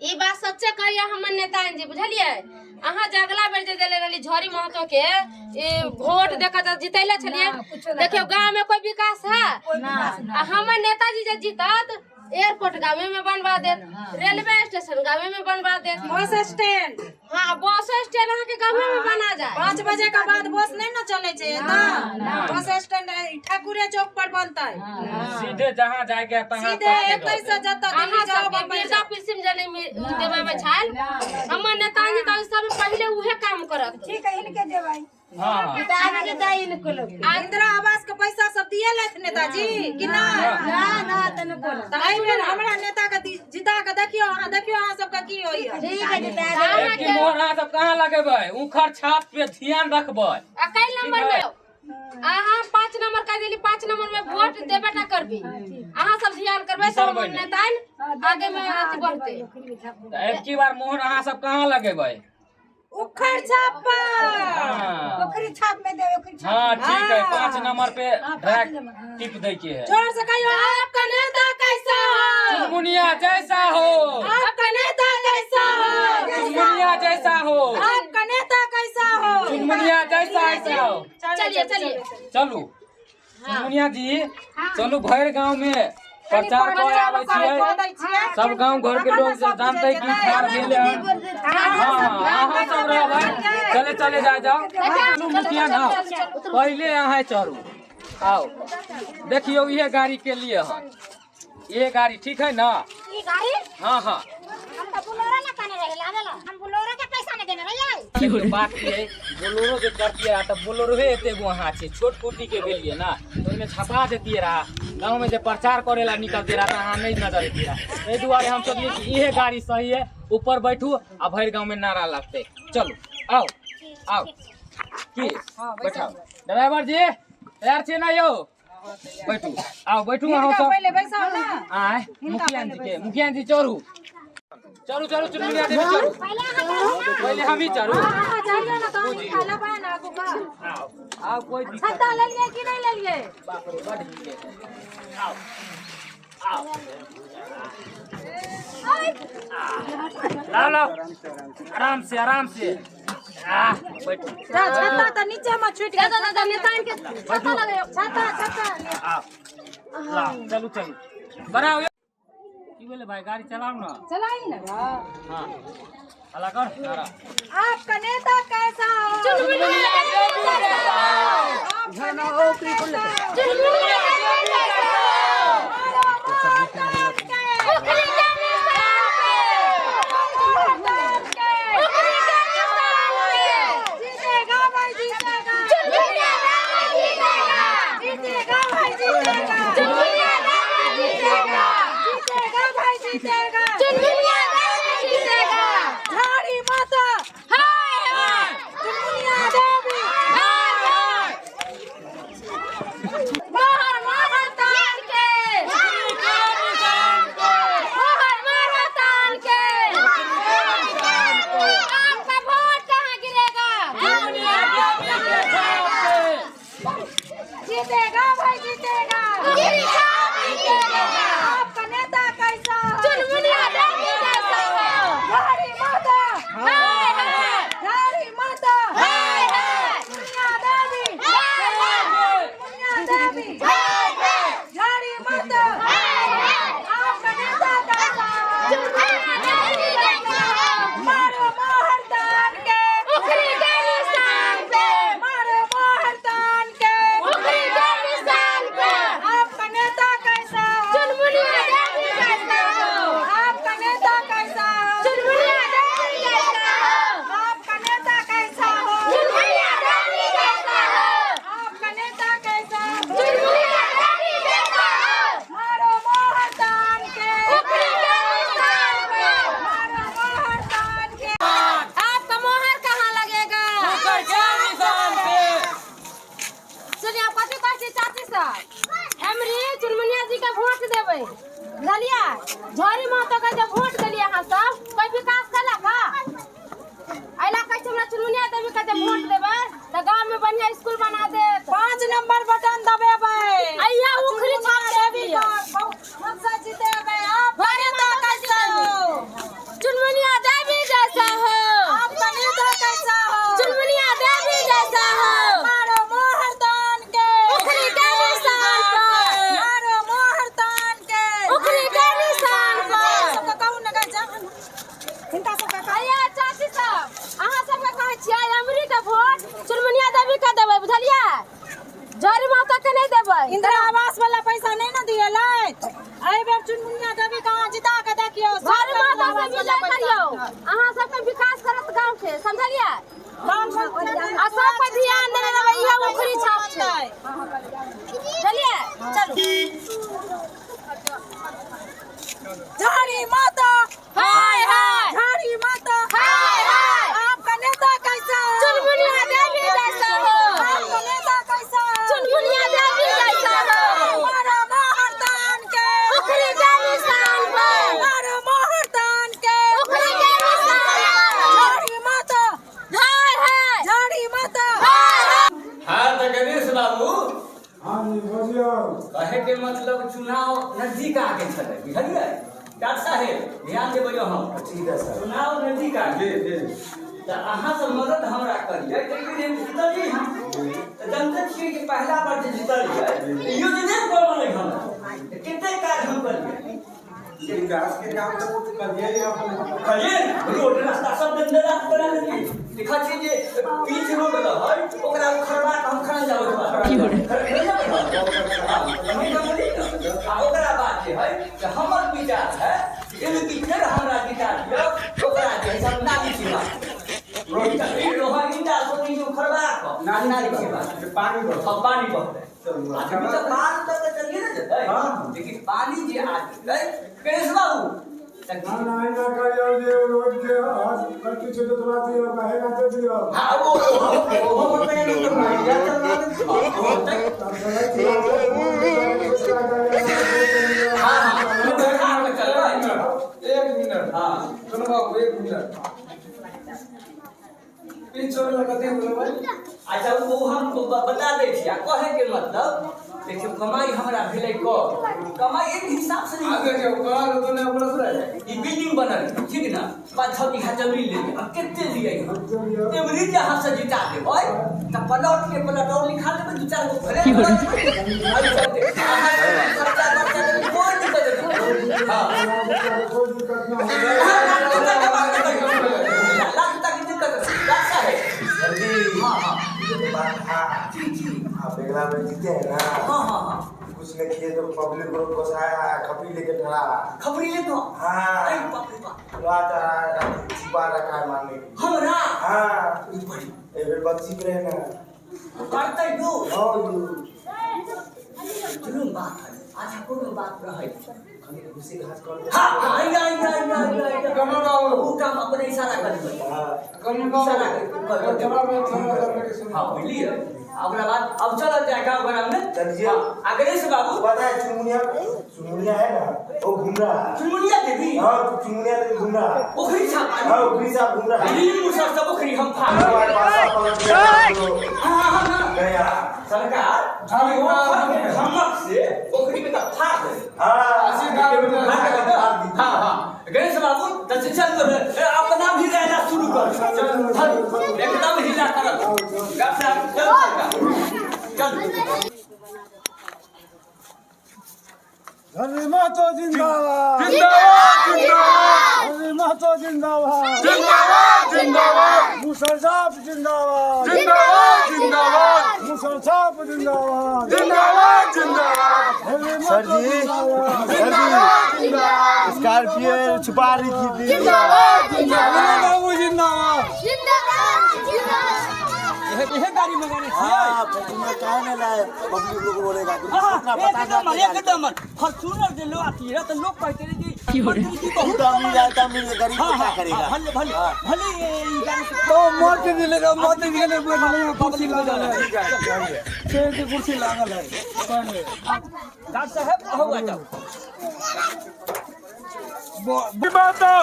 ई बात सच्चे कहिया हमर नेता जी बुझलिए। अहाँ जगला बेर जे देले रही झोरी महतो के वोट देखा जितैले छलिए। देखियो गांव में कोई विकास है हमर नेताजी जे जीतत एयरपोर्ट गाँव में बनवा दे, रेलवे स्टेशन गाँव में बनवा दे, बस स्टैंड हाँ बस स्टैंड अहाँ के गाँव में बना जाए। 5 बजे के बाद बस नहीं न चले छे ना। बस स्टैंड ठाकुरे चौक पर बनता है सीधे जहाँ जाएगा तहाँ सीधे एतै से जता दिल्ली जाओ मिर्जा पिसिम जने देवे में छाल हमर नेताजी त सब पहले उहे काम करत। ठीक है इनके देबै। हाँ इंदिरा आवास के पैसा सब दिए लेथ नेताजी कि ना ना तने बोल त आई बेर हमरा नेता के जिता के देखियो अहाँ सब का की होई है। ठीक है जिता कि मोहरा सब कहाँ लगेबै उखर छाप पे ध्यान रखबै। अकेले नंबर में अहाँ 5 नंबर का देली 5 नंबर में वोट देबे ना करबी। अहाँ सब ध्यान करबै सब नेता आगे में आती बढ़ते। एक की बार मोहर अहाँ सब कहाँ लगेबै उखर छाप पर ओकरी छाप में देवे ओकरी छाप। हाँ ठीक है 5 नंबर पे ड्रैग टिप दे के है। जोर से कहियो आपका नेता कैसा हो चुनमुनिया जैसा हो, आपका नेता कैसा हो चुनमुनिया जैसा हो, आपका नेता कैसा हो चुनमुनिया जैसा ऐसा हो। चलिए चलिए चलू चुनमुनिया जी चलू भर गांव में प्रचार करे आबै छियै। सब गांव घर के लोग जानते कि ठार भेले हैं। हां अहाँ सब रहबै चले चले जाओ मुखिया ना पहले अहाँ चढ़ू आओ देखियो ये गाड़ी के लिए है ये गाड़ी ठीक है ना। ई गाड़ी हाँ हाँ हम तो बोलेरो ना कने रही लागल हम बोलेरो के पैसा नहीं देने रही है। बात ये है बोलेरो जे करती है तो बोलेरो हे एते गो वहां छे छोट कोटी के भेलिए ना तो में छपा देती रहा गांव में जे प्रचार करेला निकलते रहा हां नहीं नजर आती रहा। ए दुआरे हम सोचलिए कि ये गाड़ी सही है ऊपर बैठू आ भर गांव में नारा लगते। चलो आओ आओ की बैठाओ ड्राइवर जी तैयार छे ना यो बैठू आओ बैठू अहाँ सब पहले बैसाओ ना आए मुखिया जी चढ़ू चलो चलो चुनमुनिया देवी चलो पहले हम ही चलो जाइए ना तो खाला पाए ना को का आओ कोई दिक्कत छत्ता ले लिए कि नहीं ले लिए बाप रे बड़ नीचे आओ आओ ला आराम से बैठो छत्ता तो नीचे में छूट गया दादा नेता के छत्ता लगाओ छत्ता आओ ला चलो बनाओ की बोले भाई गाड़ी चलाओ ना चलाई ना हां हला कर नारा आपका नेता कैसा हो चुनमुनिया झाड़ी माता चुनमुनिया देवी मोहर तान के आपका वोट कहाँ गिरेगा जीतेगा भाई जीतेगा आपका नेता कैसा हो चुनमुनिया देवी कैसा हो झाड़ी माता झाड़ी माता चुनमुनिया देवी चुनमुनिया देवी झाड़ी माता आपका नेता कैसा हो मारो मोहर तान के उखरी के निशान पे मारो मोहर तान के उखरी के निशान पे आपका नेता कैसा हो चुनमुनिया देवी कैसा हो आपका नेता कैसा हो चुनमुनिया देवी कैसा हो आपका नेता कैसा हो चुनमुनिया देवी कैसा हो आपका नेता कैसा हो चुनमुनिया देवी कैसा हो मारो मोहर तान के उखरी के निशान पे मारो मोहर तान के आपका मोहर कहाँ लगेगा ऊपर के निशान पे सुनिए कथी कहै छी चाची साहब हमरी चुनमुनिया जी के वोट देबै बुझलिए। झोरी माता के जब वोट देलिए अहाँ सब कोई विकास कला का अइला कहै छी हमरा चुनमुनिया देवी के जब वोट देबै त गांव में बढ़िया स्कूल बना देत 5 नंबर बटन दबेबै अइया उखरी छाप देवी देवी बहुत से जीतेबै आपका नेता कैसा हो चुनमुनिया डॉक्टर साहेब ध्यान देबै हम। ठीक है सर। चुनाव नजदीक आ गेल तऽ अहाँ सब मदद हमरा करिए किएकि जीतलिए हम तऽ जनता छियै कि पहला बार जे जीतलिए योजना बनलै हम कते काज हम करिए विकास के काम तो करिए करिए रोड रास्ता सब दंडरा बना देलिए देखा छी जे पीच रोड रहै ओकरा उखड़वा के हम खड़ा जाबै की आ ओकरा बात जे है कि हमर विचार है कि फिर हमरा विचार दियौ ओकरा जे सब नाली छिबा रोड का रोड इंदा सोनी जो खड़वा के नाली छिबा पानी बहते अभी तो पानी तक चलिए ना जतै लेकिन पानी जे आ जेतै केस बाबू ना करियो जे रोड के कट्टी से तो थोड़ा दियो काहे ना दे दियो हां वो पे नहीं तो मारिया एक मिनट हां सुनो बाबू एक मिनट पिछोड़ लगते बोलो अच्छा वो हम बता दे छी आ कहे के मतलब देखियो कमाई हमरा भेलै क कमाई एक हिसाब से नहीं आगे जाओ कहां तो ने अपना सुनाई ई बिल्डिंग बनल ठीक ना 5-6 बीघा जमीन ले अब कितने दिए एवरी जहां से जिता देबै त प्लॉट के प्लॉट और लिखा देबै 2-4 गो भरे खर्चा कोई दिक्कत नहीं हां कोई दिक्कत ना बेगला में जीते हैं ना कुछ ने किए तो पब्लिक को बसाया खपरी लेके खड़ा खबरी ले तो हाँ अरे बाप रे बाप बात छिपा रखा है मारने की हमरा हाँ बड़ी एक बार बच्ची पे है ना करतै दो हाँ जुलूम बात है अच्छा कोनो बात रहे उसी घास कर हां आई कमल बाबू वो काम अपने इशारा कर दे कमल बाबू इशारा कर थोड़ा बहुत हां बोलिए ओकरा बाद अब चल जाए गांव घर में चलिए आगे से बाबू पता है चुनमुनिया है ना वो घूम रहा है चुनमुनिया देवी हाँ चुनमुनिया देवी घूम रहा है ओखरी छाप हाँ ओखरी साहब घूम रहा है रील मुसर सब ओखरी हम फाड़ हमारे पास पलट गया हां गया सरकार हमक से ओखरी में का फाड़ दे हां हां गणेश बाबू तो चल अपना भी रहना शुरू कर एकदम हिला कर चल हरी मातो जिंदाबाद जिंदाबाद जिंदाबाद हरी मातो जिंदाबाद जिंदाबाद जिंदाबाद मुसर साहब जिंदाबाद जिंदाबाद जिंदाबाद मुसर साहब जिंदाबाद जिंदाबाद जिंदाबाद सर जी स्कॉर्पियो छुपा रही थी जिंदाबाद जिंदाबाद बाबू जिंदाबाद यह गाड़ी मंगाने हां मैं काहे ना लाए पब्लिक लोग बोलेगा कितना पता एकदम एकदम फॉर्च्यूनर दे लो आती है तो लोग कहते हैं कि बहुत अमीर है तमिल गरीब क्या करेगा भले भले भले ये गाड़ी तो मत दिलेगा मत दिलेगा बैठने कुर्सी लागल है छे की कुर्सी लागल है डॉक्टर साहब हो जाओ Arrivato!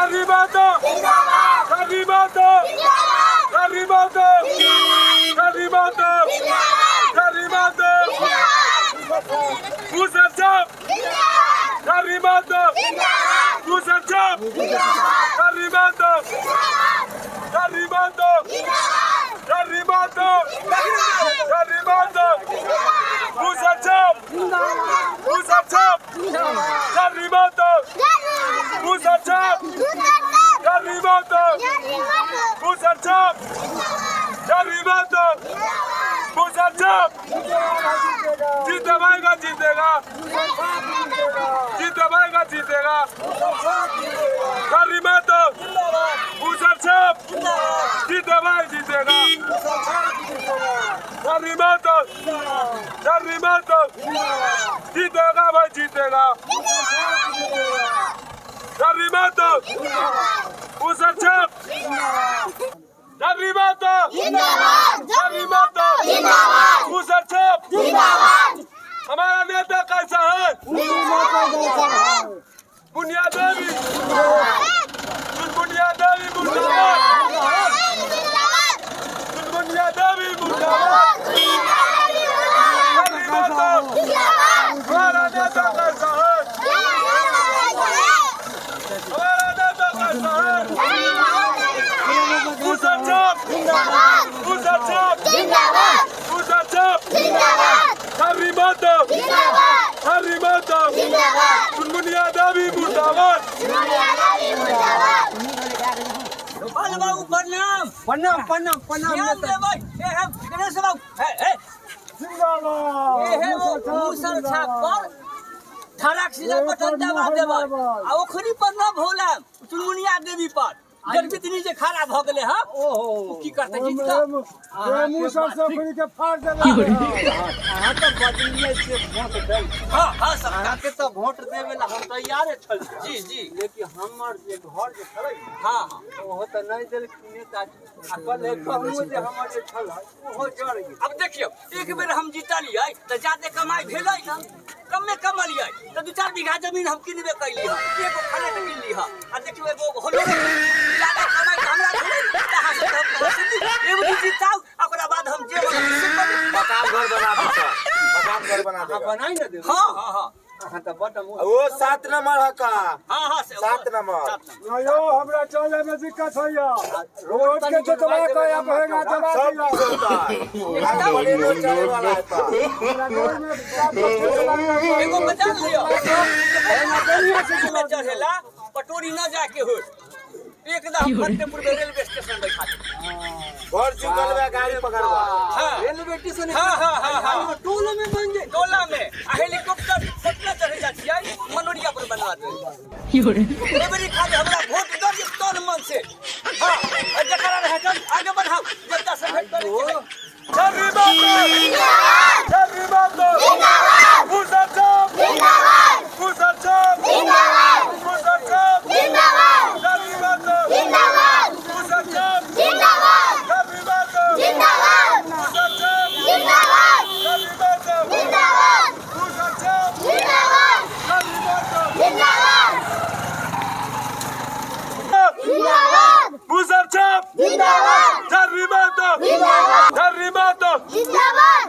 Arrivato! Arrivato! Arrivato! Arrivato! Arrivato! Musa Chap! Arrivato! Musa Chap! Arrivato! Arrivato! Arrivato! Arrivato! Musa Chap! Musa Chap! Arrivato! Musa Chap! Arrivato! Musa Chap! Arrivato! Musa Chap! जीतेगा जीतेगा जीतेगा जीतेगा Arrivato! Musa Chap! जीतेगा जीतेगा Arrivato! Arrivato! जीतेगा भाई जीतेगा Arrivato! Musa Chap! Arrivato! Arrivato! Musa Chap! हमारा नेता कैसा है बुनियादी बुनियादी मुर्दाबाद बुनियादी मुर्दाबाद हमारा नेता कैसा है चुनमुनिया देवी मुर्दाबाद। गोपाल बाबू प्रणाम। प्रणाम प्रणाम प्रणाम ध्यान देबै। ए हम गणेश बाबू ए वो मुसर छाप पर ठड़क सीधा बटन दबा देबै आ ओखरी पर न भोला चुनमुनिया देवी पर जगबितनी जे खड़ा भ गेले ह ओहो की करते जीत का मुसर से खड़ी के फाड़ देला। हां तो बदलिए से वोट दे। हां सरकार के तो वोट देवे ला हम तैयार छल। जी लेकिन हमर जे घर जे छलै हां ओहो त नहीं देल नेताजी आ कल कहू जे हमर जे छल ओहो जड़ गेल। अब देखियो एक बेर हम जीतलियै त जाते कमाई भेलै न कमे कमलियै त 2-4 बीघा जमीन हम किनबे कैली ह एगो फ्लैट किनली ह आ देखियो एगो होलो ज्यादा कमाई हमरा भेलै कहां से हम एगो जीताउ ओकरा बाद हम जे मकान घर बना दे सर। मकान घर बना दे। बनाई न दे। हां त बट वो 7 नंबर है का। हां 7 नंबर। यो हमरा चले में दिक्कत होइया। रोड के जोतवा के अब हेगा जवाब दिया। बड़े रोड चले वाला है पा। एगो बता लियो एना बढ़िया से में चढ़ेला पटोरी न जाके हो एकदम फतेहपुर में रेलवे स्टेशन बैठा दे। घर चुकल में गाड़ी पकड़वा। हां रेलवे स्टेशन। हां टोला में बन जाए। टोला में आ हेलीकॉप्टर पटना चढ़े जातियै मनोरिया पर बनवा दे। एबरी खाली हमरा वोट दो जे तन मन से। हां जकरा रहे चल आगे बढ़ाओ जनता से भेंट करे। जरी बात जरी बात जिंदाबाद मुसर छाप जिंदाबाद मुसर छाप जिंदाबाद मुसर छाप जिंदाबाद जरी बात जिंदाबाद मुसर छाप जिंदाबाद जरी बात जिंदाबाद मुसर छाप जिंदाबाद जरी बात जिंदाबाद मुसर छाप जिंदाबाद जरी बात जिंदाबाद जिंदाबाद मुसर छाप जिंदाबाद जरी बात जिंदाबाद जरी बात जिंदाबाद।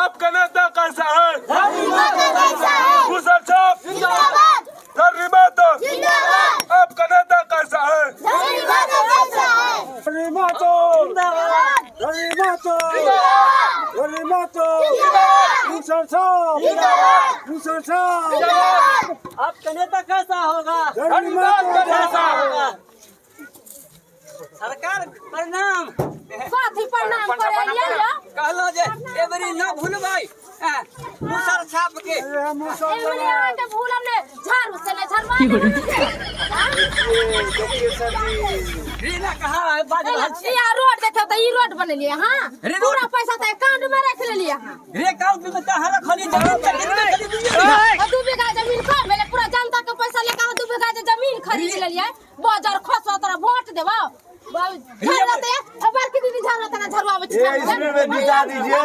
आपका नेता कैसा है? कैसा है? मुसर छाप जिंदाबाद जरी बात जिंदाबाद। आपका नेता कैसा है? जरी बात कैसा है? जरी बात जिंदाबाद जरी बात जिंदाबाद जरी बात जिंदाबाद मुसर छाप जिंदाबाद मुसर छाप जिंदाबाद। आपका नेता कैसा होगा? जरी बात कैसा होगा? सरकार प्रणाम। साथी प्रणाम करेलिए या कहलो जे एबरी न भूलबै मुसर छाप के एमरे आहाँ के भूलम ने झाड़ू से ने झरवा रीना कहां है बाज रहल छी। या रोड देखो त ई रोड बनलिए हां पूरा पैसा त अकाउंट में रख लेलिए हां रे अकाउंट में कहां रखली जमीन 2 बीघा जमीन खा मेले पूरा जनता के पैसा लेके 2 बीघा जमीन खरीद लेलिए बाजार खसो तोरा वोट देबो झरते अबर की दीदी झरते ना झरवा में इसमें में दिखा दीजिए।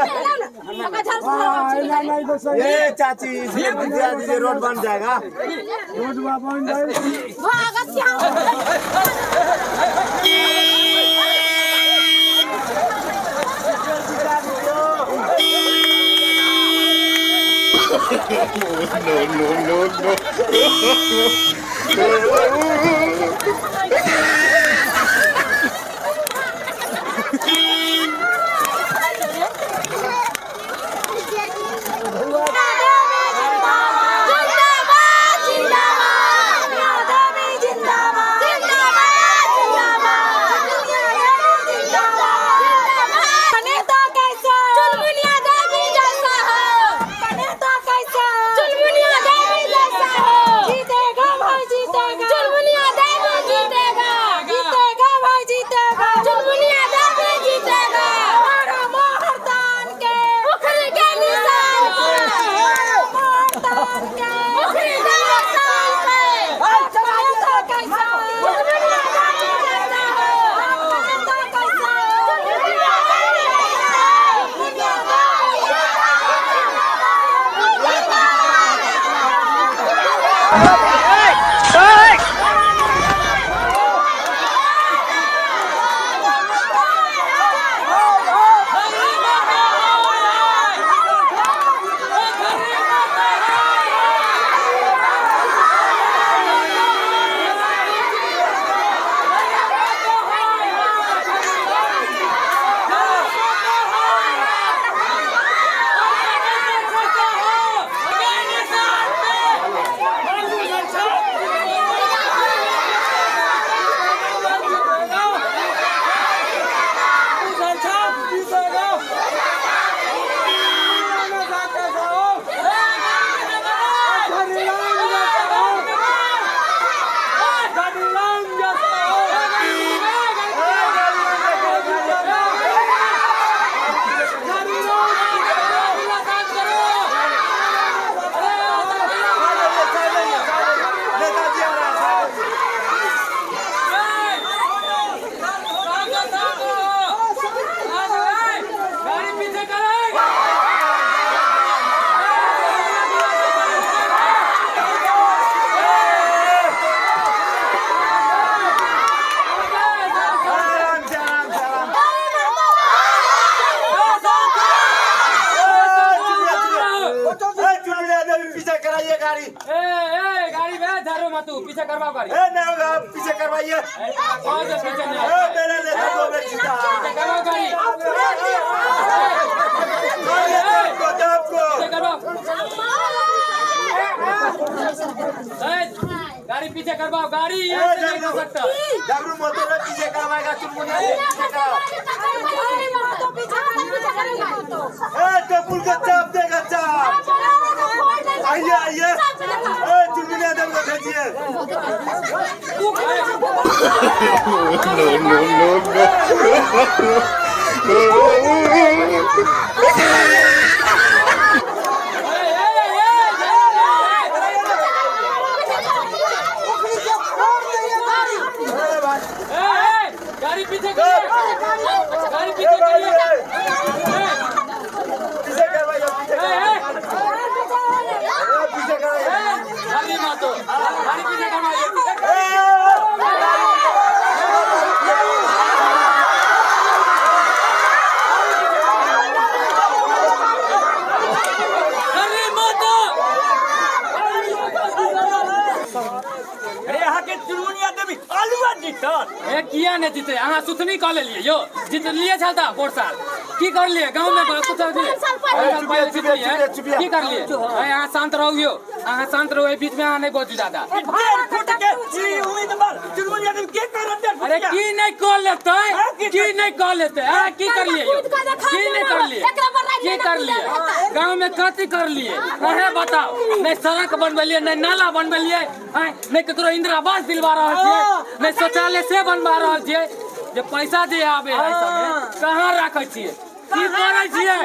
ये चाची इसमें दिखा दीजिए रोड बन जाएगा। रोड बन जाएगा। भागत क्या जीतेगा पीछे करवाओ गाड़ी। नहीं होगा, पीछे करवाइए। कौन से पीछे नहीं मेरे नेता को मैं जीता। पीछे करवाओ गाड़ी। पीछे करवाओ। गाड़ी पीछे करवाओ, गाड़ी यहाँ से नहीं कर सकता। डबरू मोटर में पीछे करवाएगा, चुनमुनिया पीछे कराओ। टेबुल का चाप देगा, चाप। आइए आइए, चुनमुनिया देव को भेजिए। गाड़ी पीछे करिए, गाड़ी पीछे करिए। पीछे करवाइए, पीछे करवाइए। गाड़ी मातो, गाड़ी पीछे करवाइए। किया नहीं जीते, अहाँ सुथनी कह लेलिए यो, जीत लिए छल था 4 साल। की कर लिए गांव में कुछ की कर लिए? अहाँ शांत रहियो, अहाँ शांत रहो, बीच में अहाँ नहीं बोझी दादा। अरे की नहीं कह लेते, की नहीं कह लेते, की कर लिए यो, की नहीं कर लिए, की कर लिए? गांव में कथी कर लिए अहे बताओ? नहीं सड़क बनबेलिए, नहीं नाला बनबेलिए, नहीं ककरो इंदिरा आवास दिलवा रहा छियै, नहीं शौचालय से बनवा रहा छियै। जे पैसा जे आबे है सब कहाँ रखे छियै, की करे छियै?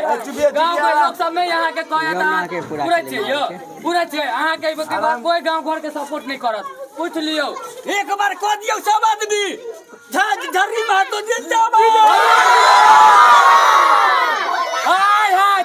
गांव के लोग सब में यहाँ के कहता पूरे छियै यो, पूरे छियै। अहाँ के कोई गांव घर के सपोर्ट नहीं करत, पूछ लियो एक बार कह दियो सब आदमी झर्री महतो जिंदाबाद। हाय हाय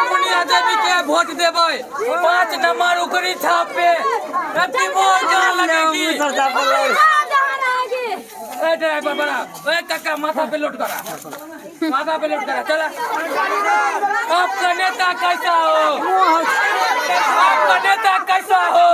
चुनिया देवी वोट देवे 5 नंबर उकरी छाप पे लगेगी। ड्राइवर बड़ा काका माथा पे लोड करा, माथा पे लोड करा, चला। आपका नेता कैसा हो, आपका नेता कैसा हो?